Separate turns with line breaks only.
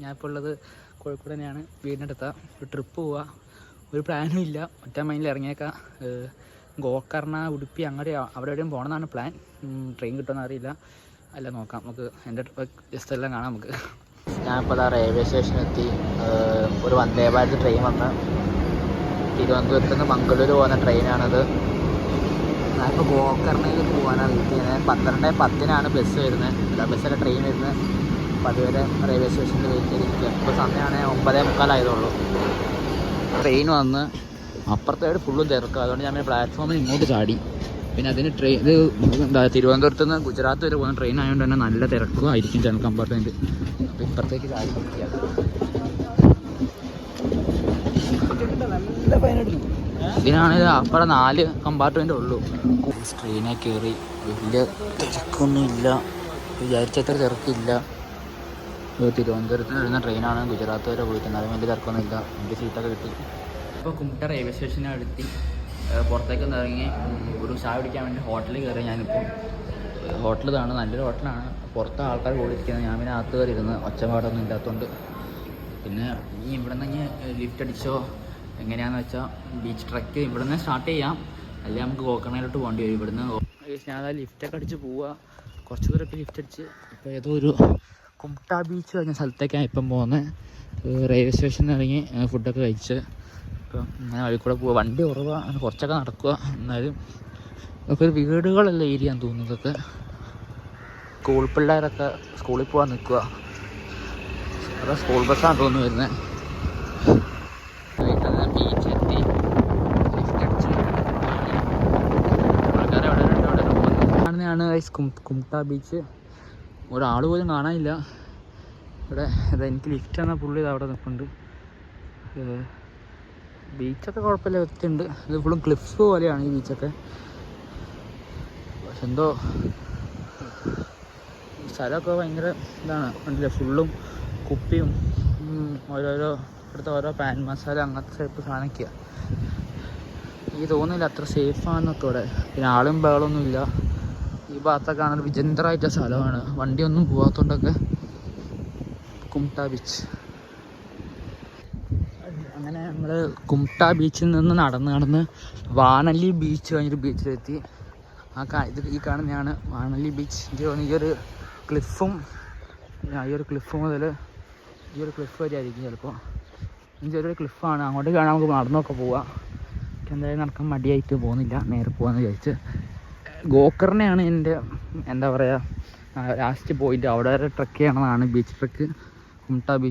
ഞാനിപ്പോൾ ഉള്ളത് കോഴിക്കോട് തന്നെയാണ്. വീടിനടുത്ത ഒരു ട്രിപ്പ് പോവുക. ഒരു പ്ലാനും ഇല്ല, ഒറ്റ മൈൻഡിൽ ഇറങ്ങിയേക്കാം. ഗോകർണ, ഉടുപ്പി അങ്ങനെ അവിടെ എവിടെയും പോകണമെന്നാണ് പ്ലാൻ. ട്രെയിൻ കിട്ടുമെന്ന് അറിയില്ല, അല്ല നോക്കാം. നമുക്ക് എൻ്റെ ട്രിപ്പ് ജസ്റ്റ് എല്ലാം കാണാം നമുക്ക്. ഞാനിപ്പോൾ റെയിൽവേ സ്റ്റേഷനെത്തി. ഒരു വന്ദേ ഭാരത് ട്രെയിൻ വന്ന് തിരുവനന്തപുരത്ത് നിന്ന് മംഗളൂരു പോകുന്ന ട്രെയിനാണത്. ഞാനിപ്പോൾ ഗോകർണയിലേക്ക് പോകാനാണ് വെയിറ്റ് ചെയ്യുന്നത്. 12:10 ബസ് വരുന്നത്, അല്ല ബസ്സിലെ ട്രെയിൻ വരുന്നത്. അപ്പോൾ അതുവരെ റെയിൽവേ സ്റ്റേഷനിൽ വെയിറ്റ് ചെയ്തിരിക്കുക. ഇപ്പോൾ സമയമാണ് 9:45 ആയതുള്ളൂ. ട്രെയിൻ വന്ന് അപ്പുറത്തേട് ഫുള്ളും തിരക്കുക. അതുകൊണ്ട് ഞാൻ പ്ലാറ്റ്ഫോമിൽ ഇങ്ങോട്ട് ചാടി. പിന്നെ അതിന് ഇത് എന്താ തിരുവനന്തപുരത്ത് നിന്ന് ഗുജറാത്ത് വരെ പോകുന്ന ട്രെയിൻ ആയതുകൊണ്ട് തന്നെ നല്ല തിരക്കുമായിരിക്കും ജനറൽ കമ്പാർട്ട്മെൻറ്റ്. അപ്പോൾ ഇപ്പുറത്തേക്ക് ചാടി നിൽക്കുകയാണ്. നല്ല ഫൈനടിക്കും. ഇതിനാണെങ്കിൽ അപ്പുറം 4 കമ്പാർട്ട്മെൻറ്റേ ഉള്ളൂ. ട്രെയിനെ കയറി. വലിയ തിരക്കൊന്നും ഇല്ല, വിചാരിച്ചത്ര തിരക്കില്ല. തിരുവനന്തപുരത്ത് വരുന്ന ട്രെയിനാണ്, ഗുജറാത്ത് വരെ പോയിട്ട് എന്നാലും വലിയ തിരക്കൊന്നും ഇല്ല. എനിക്ക് സീറ്റൊക്കെ കിട്ടി. ഇപ്പോൾ കുമട്ട റെയിൽവേ സ്റ്റേഷനെ അടുത്തി പുറത്തേക്ക് ഇറങ്ങി ഒരു ചായ പിടിക്കാൻ വേണ്ടി ഹോട്ടലിൽ കയറി. ഞാനിപ്പോൾ ഹോട്ടൽ ഇതാണ്, നല്ലൊരു ഹോട്ടലാണ്. പുറത്ത് ആൾക്കാർ കൂടിയിരിക്കുന്നത്. ഞാൻ പിന്നെ അകത്ത് കയറി ഇരുന്ന് ഒച്ചപാടൊന്നും ഇല്ലാത്തതുകൊണ്ട്. പിന്നെ ഇവിടെ നിന്ന് ലിഫ്റ്റ് അടിച്ചോ എങ്ങനെയാണെന്ന് വെച്ചാൽ ബീച്ച് ട്രക്ക് ഇവിടെ നിന്ന് സ്റ്റാർട്ട് ചെയ്യാം, അല്ലെങ്കിൽ നമുക്ക് ഗോകർണയിലോട്ട് പോകേണ്ടി വരും. ഇവിടുന്ന് ഞാൻ ലിഫ്റ്റൊക്കെ അടിച്ച് പോവുക. കുറച്ച് ദൂരമൊക്കെ ലിഫ്റ്റ് അടിച്ച് ഇപ്പോൾ ഏതോ ഒരു കുമട്ട ബീച്ച് കഴിഞ്ഞ സ്ഥലത്തേക്കാണ് ഇപ്പം പോകുന്നത്. റെയിൽവേ സ്റ്റേഷനിൽ ഇറങ്ങി ഫുഡൊക്കെ കഴിച്ച് ഇപ്പം അങ്ങനെ വഴി കൂടെ പോവുക. വണ്ടി കുറവാണ്, അങ്ങനെ കുറച്ചൊക്കെ നടക്കുക. എന്നാലും ഒക്കെ ഒരു വീടുകളുള്ള ഏരിയ എന്ന് തോന്നുന്നതൊക്കെ. സ്കൂൾ പിള്ളേരൊക്കെ സ്കൂളിൽ പോകാൻ നിൽക്കുക. അത് സ്കൂൾ ബസ്സാണ് തോന്നുന്നു വരുന്നത്. ബീച്ചെത്തി ലിഫ്റ്റ് അടിച്ച് ആൾക്കാരെ അവിടെ കാണുന്നതാണ് കുമട്ട ബീച്ച്. ഒരാൾ പോലും കാണാനില്ല ഇവിടെ. എനിക്ക് ലിഫ്റ്റ് എന്നാൽ പുള്ളി അവിടെ നിൽക്കുന്നുണ്ട്. ബീച്ചൊക്കെ കുഴപ്പമില്ല, വൃത്തിയുണ്ട്. ഇത് ഫുള്ളും ക്ലിഫ്സ് പോലെയാണ് ഈ ബീച്ചൊക്കെ. പക്ഷെ എന്തോ സ്ഥലമൊക്കെ ഭയങ്കര ഇതാണ്, കണ്ടില്ലേ? ഫുള്ളും കുപ്പിയും ഓരോരോ ഇവിടുത്തെ ഓരോ പാൻ മസാല അങ്ങനത്തെ ടൈപ്പ് സാധനമൊക്കെയാണ്. എനിക്ക് തോന്നുന്നില്ല അത്ര സേഫാണെന്നൊക്കെ ഇവിടെ. പിന്നെ ആളും ബഹളമൊന്നും ഇല്ല. ഈ ഭാഗത്തൊക്കെ ആണെങ്കിൽ വിചിത്രമായിട്ട സ്ഥലമാണ്, വണ്ടിയൊന്നും പോകാത്തതുകൊണ്ടൊക്കെ. കുമട്ട ബീച്ച്. അങ്ങനെ നമ്മൾ കുമട്ട ബീച്ചിൽ നിന്ന് നടന്ന് വാണല്ലി ബീച്ച് കഴിഞ്ഞൊരു ബീച്ചിലെത്തി. ഈ കാണുന്നതാണ് വാണല്ലി ബീച്ച്. എനിക്ക് തോന്നുന്നു ഈ ഒരു ക്ലിഫും ഈ ഒരു ക്ലിഫ് മുതൽ ഈ ഒരു ക്ലിഫ് വരെ ആയിരിക്കും ചിലപ്പോൾ. ചെറിയൊരു ക്ലിഫാണ്, അങ്ങോട്ട് കാണാൻ നമുക്ക് നടന്നൊക്കെ പോവാം. എന്തായാലും നടക്കാൻ മടിയായിട്ട് പോകുന്നില്ല, നേരെ പോകാമെന്ന് വിചാരിച്ച്. ഗോകർണയാണ് എൻ്റെ എന്താ പറയുക ലാസ്റ്റ് പോയിൻ്റ്. അവിടെ വരെ ട്രക്ക് ചെയ്യണമെന്നാണ്, ബീച്ച് ട്രക്ക് കുമട്ട ബീച്ച്.